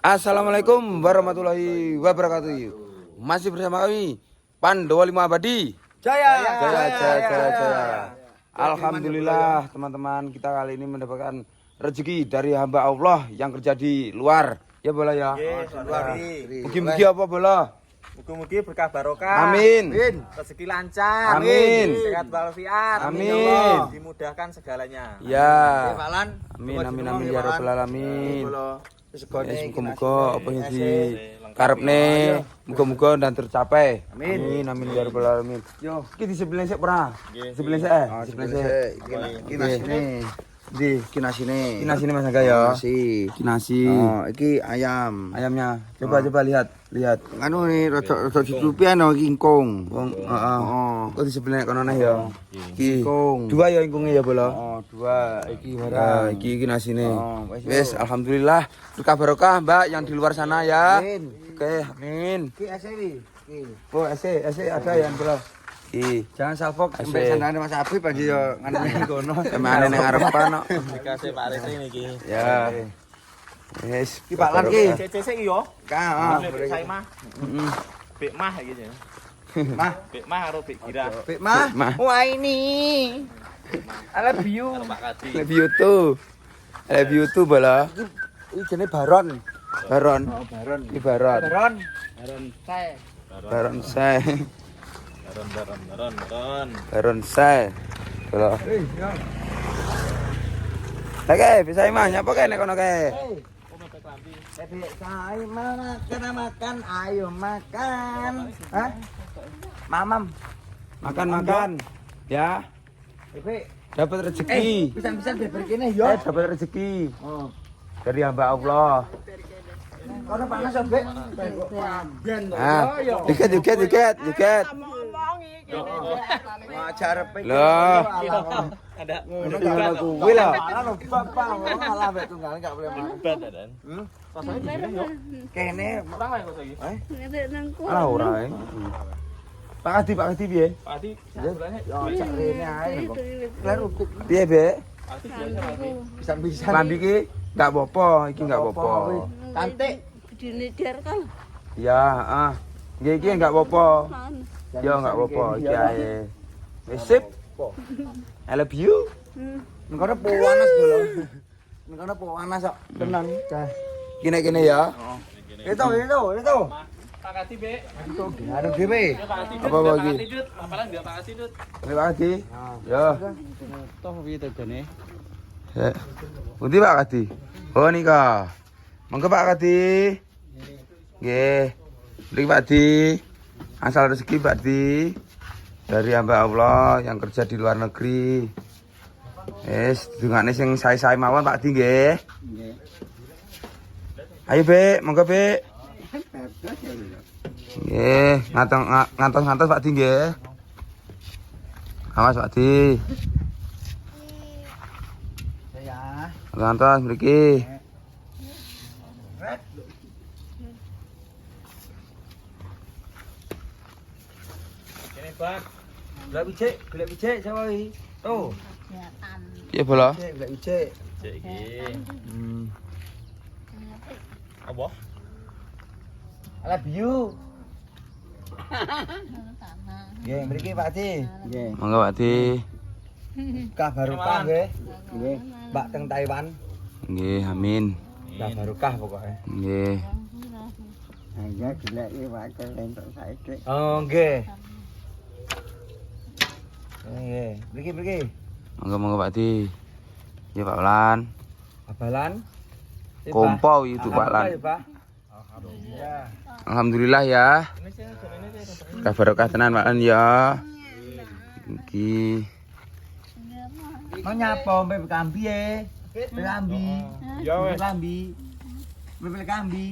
Assalamualaikum warahmatullahi wabarakatuh. Masih bersama kami Pandawa 5 Abadi. Jaya. Alhamdulillah teman-teman, kita kali ini mendapatkan rezeki dari hamba Allah yang kerja di luar. Ya bola ya. Mugi-mugi apa bola? Mugi-mugi berkah barokah. Amin. Rezeki lancar. Amin. Sehat walafiat. Amin. Dimudahkan segalanya. Ya. Amin ya rabbal alamin. Muga-muga apa yang dikarepne muga-muga dan tercapai. Amin ya rabbal alamin. Yo, iki disebelin sik pernah. Disebelin sik. Di kinasine Mas Angga ya. Kinasi. Oh, iki ayam. Ayamnya. Coba lihat. Anu nih rada ditutupi ana ingkung. Wong, heeh. Kok disebelin kono neh ya. Iki Ingkung. dua ya ingkunge ya bola. Oh, dua. Iki Nah, barang. iki nasine. Oh, Wis alhamdulillah berkah barokah Mbak yang di luar sana ya. Amin. Oke, amin. Iki SW. Iki. Oh, ese ada yang bola. Iki. Jangan salfok Asik. sampai sandane Mas Abi panji yo ngene kono. Semane ning arepan kok. Dikasih Pak Rete niki. Ya. Wis, Iki Pak Lan ki. CC sik yo. Ka, Boleh saya mah. Heeh. Bik mah iki ya. Mah, Bik mah karo bik gira. Bik Mah. Mah. Wah ini. I love you. Karo Pak Kadi. Love you too bola. Iki jenenge Baron. Baron. Baron. Iki Baron. Baron. Saya. Baron saya. Baron saya. Bola. Oke, bisa mah nyapa kae nek kono kae. Bebek saya makan, ayo makan. Hah? Mamam. Makan. Ya, Bebek. dapat rezeki. Pisan-pisan bebek kene yo. Dapat rezeki Oh. dari hamba Allah. Kono panas ya, Bek. Kok pagen to. Ah, Yo. diket. Ngajar pe. Loh. Ada Ngono debat. gak kuwi lho. Ala bapak ngono ngalah mek tunggal gak boleh main. Debat dan. Kene Orang lain kok saiki. Ah, ora. Pak Adi piye? Pak Adi sebenarnya yo cak rene ae kok. Ler ukuk Piye, Bek? Pak Adi biasa Pak Adi. pisan-pisan. Lambi iki enggak apa-apa, iki enggak apa-apa. Cantik. Ya, Nggih iki enggak apa-apa. Ya enggak apa-apa, iki ae. Wis sip. I love you. Ngono panas lho. Ngono panas kok. Tenan. Cah. Kene ya. Itu. Pak Kadi, Bek. Aduh dhewe. Ya Pak Kadi. Apa lagi? Pak Kadi, Dut. Apalan dia Pak Kadi, Dut. Pak Adi. Ya. Toh piye tegane? Ya. Pundi Pak Adi? Oh nika. Monggo Pak Adi. Nggih. Mriki Pak Adi. Asal rezeki Pak Adi. Dari hamba Allah yang kerja di luar negeri. Wis, dungane sing sae-sae mawon Pak Adi nggih. Nggih. Ayo Bek, monggo Bek. Nggih, ngantos Pak Adi nggih. Awas Pak Adi. Ya. Ngantos mriki. Kene, Pak. Golek wijik Jawa iki. Tuh, Piye bola? golek wijik. Cek iki. Hmm. Apa? I love you. Nggih, mriki Pak Adi. Nggih. Monggo Pak Adi. Kah barokah nggih. Nggih. Mbak teng Taiwan. Nggih, amin. Kah barokah pokoke. Nggih. Hanya goleki wakil entuk saiki. Oh, nggih. Nggih, mriki. Monggo Pak Adi. Ya Pak Lan. Abalan. Kompau itu Pak Lan. Alhamdulillah. Alhamdulillah ya. Barokah tenan Pak Lan ya. Iki. Mau nyapa mbek kambi e? Mbek kambi. Ya wes. Mbek kambi. Mbek kambi.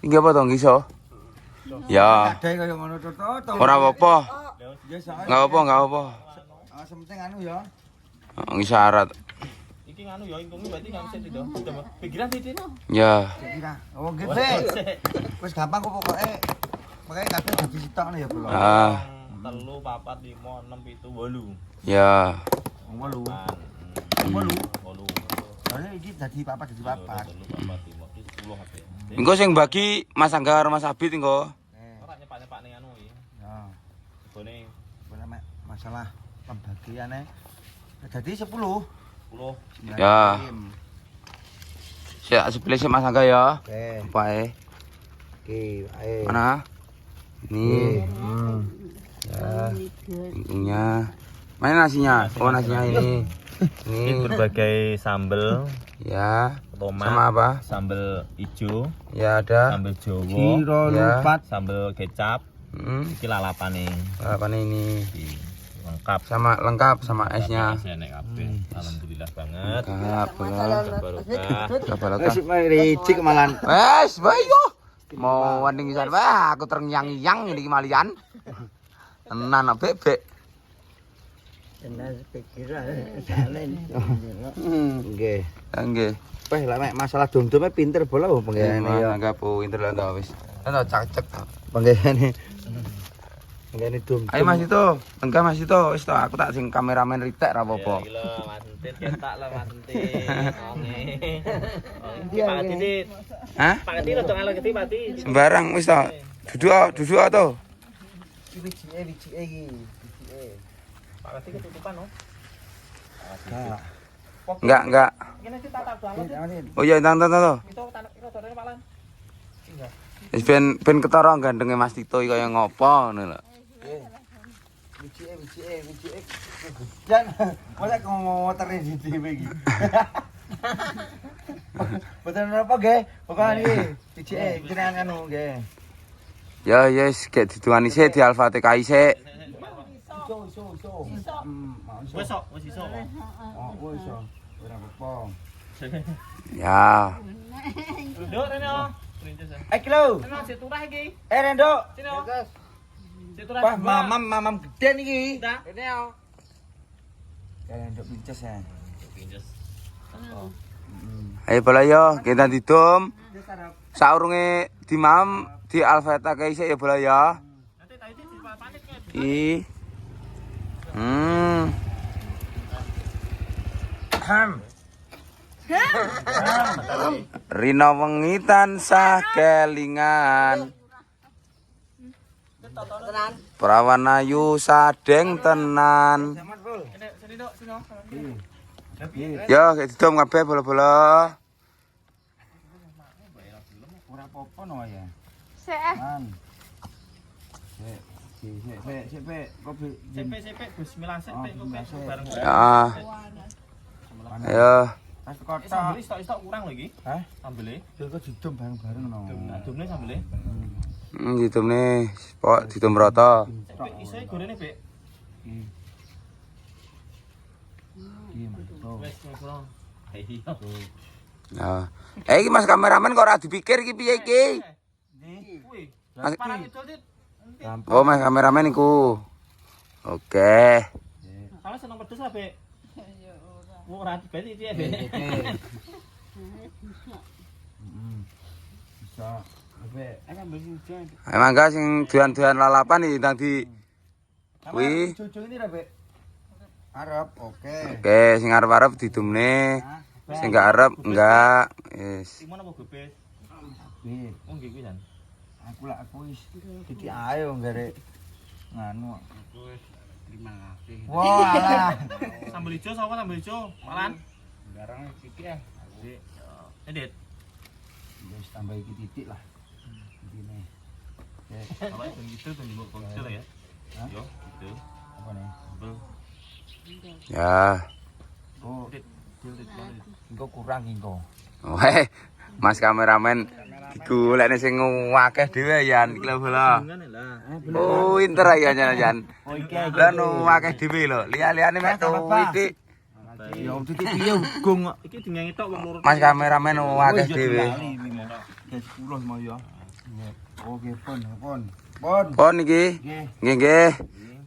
Iki apa to ngiso? Ya. Ada kaya ngono to. Ora apa-apa. Ya sak. Enggak apa-apa. Sementing anu ya. Ngisyarat. Iki nganu ya ingkungnya berarti nggak bisa tidur. Pikiran titik. Ya. Kira. Oh, nggih, Bek. Wis gampang kok pokoke. Pokoke kabeh dadi sitok ya, Bro. Ah, 3, 4, 5, 6, 7, 8. ya. Wolu. Kan. Wolu. 8. Soalnya ini jadi papat. Engko sing bagi Mas Angga karo Mas Abid engko. Ora nyepak-nyepak ning anu iki. Ya, Bone masalah pembagiannya. Jadi 10. 10. Ya. Siap sepilih sih Mas Angga ya. Oke. Apa Oke, ayo. Mana? Ini Ya. bumbunya. Mana nasinya? Oh nasinya ini. Ini Ini berbagai sambel, ya. tomat, Sama apa? sambel ijo, Ya ada. sambel Jawa, Siro Ya. lupat. sambel kecap, iki lalapane. Apa ini? Lengkap. Sama lengkap sama esnya. Enek kabeh. Alhamdulillah banget. Lengkap. Barokah. Barokah. Wes ricik malan. Wes, bayo. Mau wanding isan wah, aku terngiang-ngiang ini kemalian. Tenan bebek. Enak pikiran salen. Nggih. Nggih. Wes lek mek masalah dum-dume pinter bola penggayane ya. Enggak po inter lah tau wis. Kan cak-cek. Penggayane. Penggayane dum. Ayo Mas itu, enggak Mas itu, wis to aku tak sing kameramen ritek ra apa-apa. Gila, Mas Entit ketak lah Mas Entit. Onge. Pak Entit. Hah? Pak Entit rada ngalor gede Pati. Sembarang wis to. Duduk to. Wicike iki. Pak Entit ketutupan no. Enggak. Kene kita tak banget. Oh iya, tang. Itu tanah itu sodane Pak Lan. Wis ben ketara gandenge Mas Tito iki kaya ngopo ngono lho. Wicike. Jan, masa ngomotere di dhewe iki. Boten apa nggih? Pokoke iki wicike jenengan anu nggih. Ya yes, gek dituani sik di Alfa TKI sik. Iso. Wis sok, wis iso. Oh, iso. Ora apa-apa. Ya. Nduk rene oh. Princess. Kilo. Rene sik turah iki. Rendok. Sini oh. Sik turah. Wah, mamam gede niki. Rene oh. Rendok pinces ya. Princess. Ayo bola yo, kita didum. Saurunge dimam di Alfa TKI sik ya bola ya. Nanti tak iki dipanik ya. Ih. Rina wengi tansah kelingan. Perawan ayu sadeng tenan. Sini Dok, sini. Yo, kayak didom kabeh bola-bola. Ora apa-apa no ya. Sik. Man. Sik, kopi. CP bismillah sik pek kok bareng. Ya. Ayo. Pas Sambel kotak. stok kurang lho iki. Hah? Sambele. Kok didum bareng-bareng no. Dumne sambele. Didom nih, pok didom rata. Iso gorene, Pek. Wes ngono. Iya. Ya. Iki Mas kameramen kok ora dipikir iki piye iki? Kuwi. Mas- Parang itu Dit. Oh, Mas kameramen iku. Oke. Sama seneng pedes lah, Pek. Ora berarti iki ya, Pek. Bisa. Emang gak sing doan-doan lalapan iki ndang di kuwi. Cucu ini ra, Bek. Arab, oke. Oke, sing arep-arep didumne. Sing gak arep enggak. Wis. Timon apa gobes? Nggih. Oh nggih kuwi kan. Aku wis iki ayo gare nganu. Terima kasih. Wah, alah. Sambel ijo sapa sambel ijo? Malan. Barang iki ya. Edit. Wis tambah iki titik lah. Intine. Apa itu gitu tuh mbok kok gitu lah ya. Hah? Yo, gitu. Apa nih? Sambel. Ya. Oh, Edit. Edit. engko kurang engko. Weh, Mas kameramen digolekne sing akeh dhewe ya iki lho bola. Oh, inter ya jan. Oh, iki Lah no akeh dhewe lho. Liya-liyane mek to iki. ya titik piye gung. Iki dinyanyi tok wong loro. Mas kameramen akeh dhewe. 10 mau ya. Oke, pon. Pon iki. Nggih. Nggih.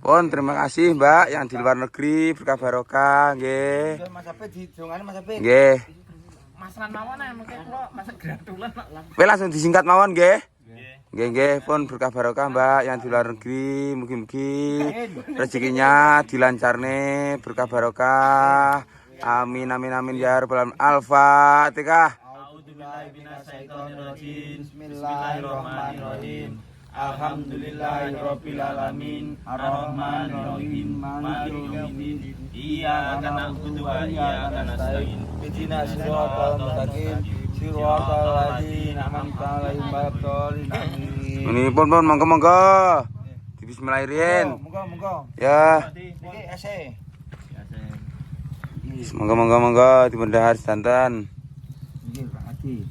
Pon terima kasih Mbak yang di luar negeri berkah barokah nggih. Mas Ape didongane Mas Ape. Nggih. Mas lan mawon ae mengke kula masak gratulan lah. Kowe langsung disingkat mawon nggih. Nggih. Nggih, pun berkah barokah Mbak yang di luar negeri, mugi-mugi rezekinya dilancarne, berkah barokah, Amin amin amin ya rabbal alamin. Al-Fatihah. Bismillahirrahmanirrahim. Alhamdulillahirabbil alamin. Arrahmanirrahim. Maliki yaumiddin. Iyyaka na'budu wa iyyaka nasta'in. Ihdinas siratal mustaqim. Siratal ladzina an'amta 'alaihim ghairil dhalin. Amin. Ini pun monggo. Di bismillahirrahmanirrahim. Monggo. Ya. Iki ese. Monggo dipendahar santan. Iki Pak Adi.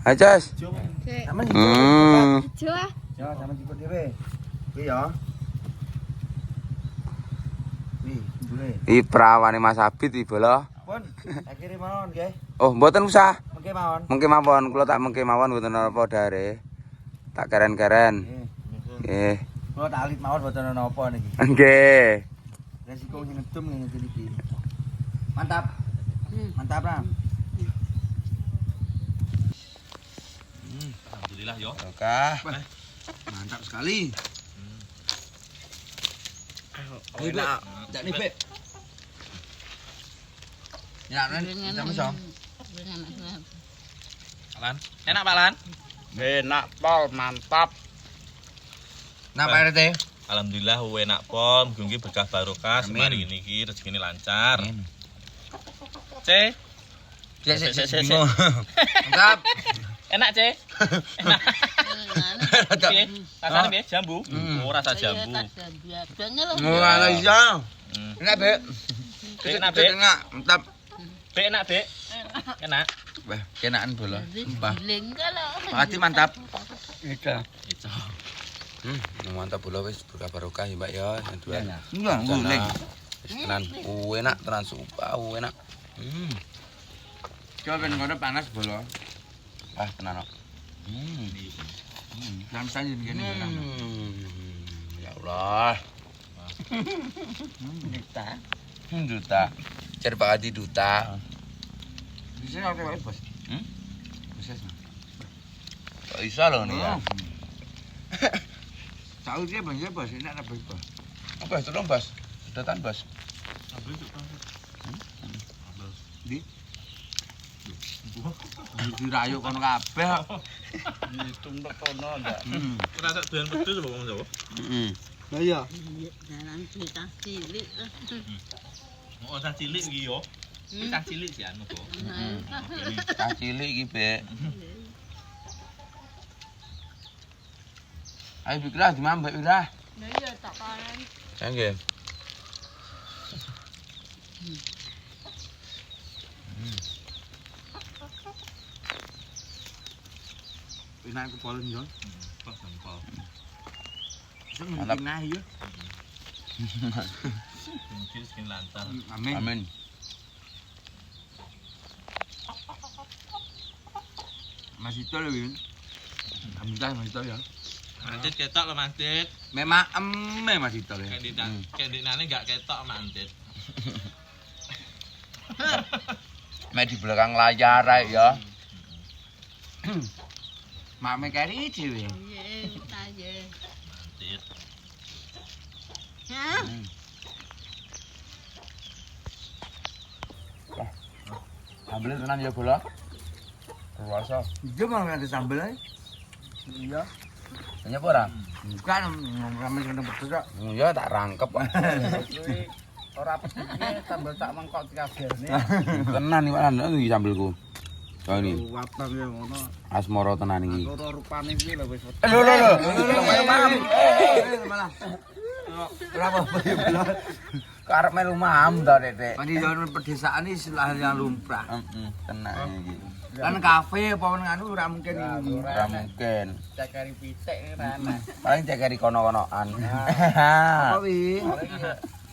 Acas. Sama Coba. Ya, sama jiput dhewe. Iki ya. Nih, boleh. Iki prawane Mas Abid iki bola. Pun, akhire mawon nggih. Oh, mboten usah. Mengke mawon. Mengke mawon, kula tak mengke mawon mboten apa dare. Tak keren-keren. Nggih. Kula tak alit mawon mboten ana apa niki. Nggih. Resiko sing ngedum ngene iki. Mantap. Mantap, Ram. Alhamdulillah yo. Oke. Mantap sekali. Enak. Jak nih, Beb. Ya, Ren, sama sama. Lan. Enak Pak Lan? Enak pol, mantap. Nah, Pak RT. Alhamdulillah enak pom, mugi berkah barokah semari ini iki rezekine lancar. C. Cek. Mantap. Enak, C. Enak. Piye? Rasane piye? Jambu. Oh, rasa jambu. Ora iso. Enak, Beb. Enak, Bek. Enak, mantap. Bek enak, Bek. Enak. Wah, kenaan bola. Mbah. Pak Hati mantap. Itu. Mantap bola wis berkah barokah ya, Mbak ya. Dua. Enggak, nguling. Wis tenan. Enak tenan sumpah, enak. Coba ben ngono panas bola. Ah, tenan kok. Jam saja gini. Ya Allah. Duta. Cari Pak Adi duta. Bisa oke Pak Bos. Bisa. Kok iso lho nih ya. Tahu dia Bang ya Bos, ini ada Bos. Apa tolong Bos? Sedotan Bos. Di dirayu kono kabeh. Ditumpuk kono ndak. Ora sak doyan pedus lho wong Jawa. Lah iya. Jalan cerita cilik. Oh, cah cilik iki yo. Iki cah cilik sih anu kok. Cah cilik iki, Bek. Ayo Bikra dimambek Bikra. Iya tak panen. Nggih. Enak kepolen yo. Pas sampel. Mantap nah yo. Mungkin skin lancar. Amin. Amin. Masih tol Win. Alhamdulillah masih tol ya. Mantit ketok lho mantit. Memang masih tol ya. Kendinane enggak ketok mantit. Mek di belakang layar ae ya. Mame kari dhewe. Iya, aja. Mantit. Hah? Ambil tenan ya bola. Puasa. Dia mau ada sambel ae. Iya. Hanya ora? Bukan ramen kena pedes kok. Ya tak rangkep. Ora pedesne sambel tak mangkok dikaberne. Tenan iki Pak iki sambelku. Oh ini Wabang ya ngono. asmara tenan iki. Ora rupane iki lho wis. Lho. Malam. Malah. Ora apa-apa ya bola. Karep melu mam to, Dek. Panjenengan pedesaan iki istilah yang lumrah. Tenan iki. Kan kafe apa nganu ora mungkin iki. Ora mungkin. Cekari pitik rene. Paling cekeri kono-konoan. Apa wi?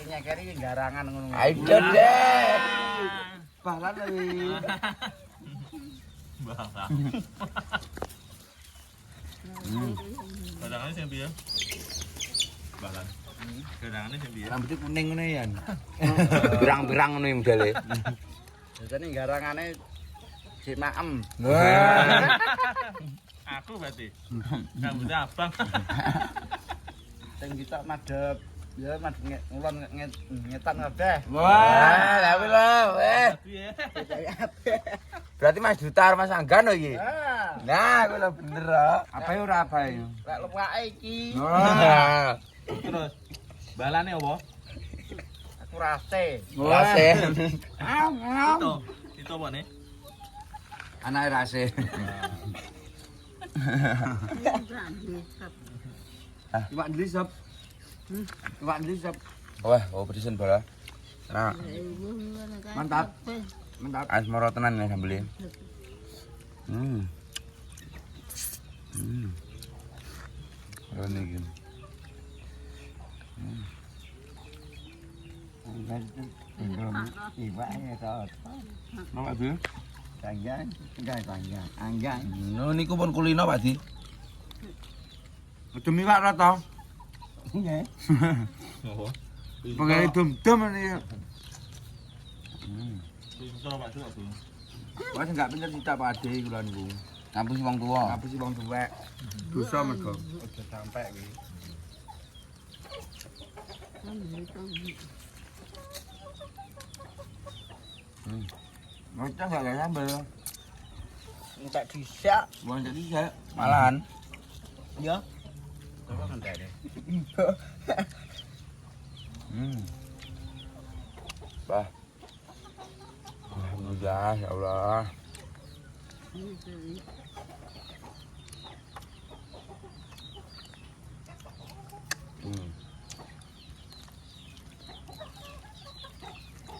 Nyekeri garangan ngono. Ayo, Dek. Balan wi. Bahasa. Kadang-kadang sing piye? Balan. Kadang-kadang sing piye? Rambutnya kuning ngono ya. Birang-birang ngono iki modele. Biasane garangane sik maem. Aku berarti. Rambutnya abang. Sing kita madhep Ya mas ngulon ngetan kabeh. Wah, tapi lho, Piye? berarti Mas Dutar Mas Anggan lho iki. Ah, Nah, kuwi lho bener kok. apa ora apa ya? Lek luwake iki. Wah, Terus balane apa? Aku rase. rasen. Itu apa nih? Anake rase. Cuma ndlisep. Cuma ndlisep. Wah, oh pedisen bola. Nah, Mantap. Mantap. asmara tenan ya sambel. Hmm. Ini gini. Iba ya kok. Mau Pak Di? Tangan, enggak tangan. Anggang. No niku pun kulino Pak Di. Demi Pak Roto. Nggih. Oh. Pengen dum-dum ini. Itu Pak Cuk. Wes enggak bener cita Pak Ade kula niku. Ngapusi wong tuwa. Ngapusi wong tuwek. Dosa mergo. Aja sampe iki. Ngoceh enggak ada sambel. Enggak bisa. Wong jadi bisa. Malahan. Ya. Coba ngenteni. Bah. Alhamdulillah ya Allah.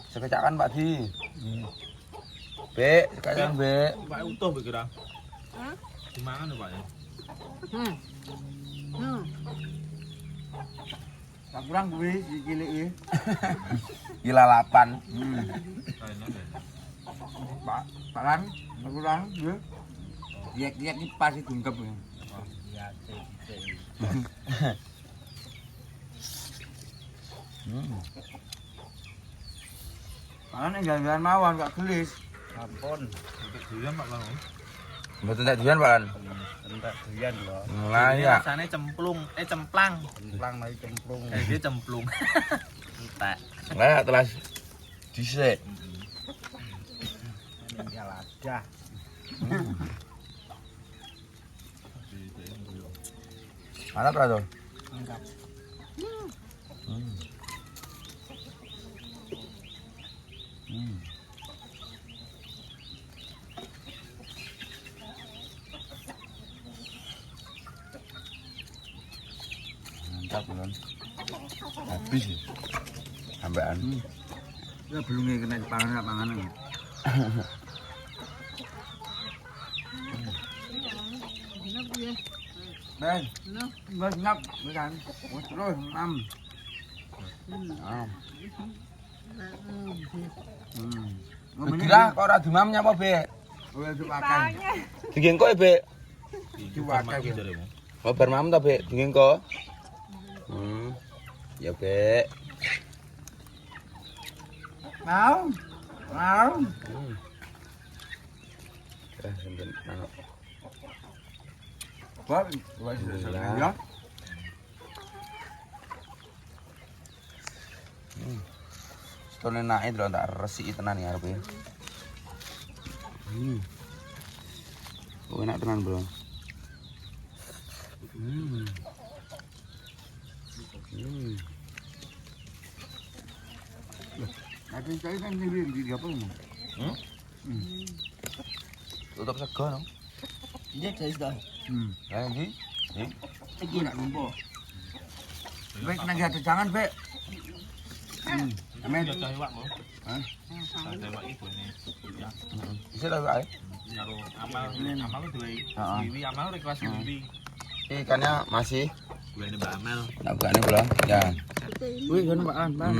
Sekecakan Pak Di. Bek, sekecakan Bek. Pak utuh kira. Hah? Dimangan Pak ya? Tak kurang kuwi cilik iki. Gila 8. Pak, Pakan, tak kurang ya. Diek-diek iki pas dungkep ya. Pakan jalan-jalan mawon gak gelis. Ampun, Untuk durian Pak Bang. Mboten tak dian, Pak. entek durian lho. Lah ya. Rasane cemplang. Cemplang mari cemplung. Dia cemplung. Entek. Lah telah dhisik. Tinggal aja. Mana pra tuh? Mantap. Mantap kan. Habis ya. Sampean. Ya belum kena panganan. Ben, bos ngap, bukan. Bos terus enam. Kira kok ora demam nyapa, Bek? Oleh makan. Dingin kok, Bek. Diwakil ya. jaremu. Oh, bar mam ta, Bek? Dingin kok. Ya, Bek. Mau. Mau. Sampeyan manuk. Bos, ya. Stone naik lho tak resiki tenan ya arepe. Oh, enak tenan, Bro. Nanti saya kan di apa ini? Tutup sego no. Iya, saya sudah. Lah iki. Iki nak numpuk. Baik, nak ada jangan, Bek. Amin. Cah iwak mau. Hah? Cah iwak iku ini. Ya. Bisa ta wae. Nyaru amal duwe. Heeh. Wiwi amal request wiwi. Ikannya masih. Gue ini Mbak Amel. Nah, bukane kula. Ya. Wih, kan Pak Bang.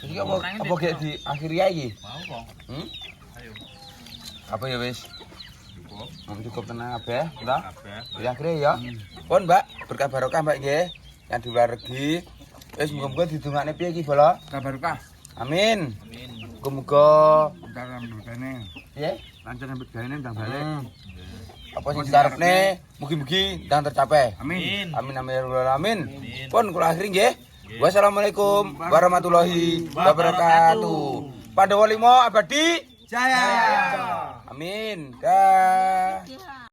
Iki apa gek di akhiri ae iki? Mau kok. Ayo. Apa ya wis? Cukup. Cukup tenang kabeh, ta? Kabeh. Di akhire ya. Pun, Mbak, berkah barokah Mbak nggih. Yang di luar regi. Wis muga-muga didongakne piye iki, Bola? Kabarkah? Amin. Amin. Muga-muga Entar rambutane. piye? Lancar rambut gaene ndang balik. apa sing dikarepne mugi-mugi dan tercapai. Amin. Amin amin ya rabbal alamin. Pun kula akhiri nggih. Wassalamualaikum warahmatullahi wabarakatuh. Pandawa 5 abadi Jaya. amin. Dah. Ya.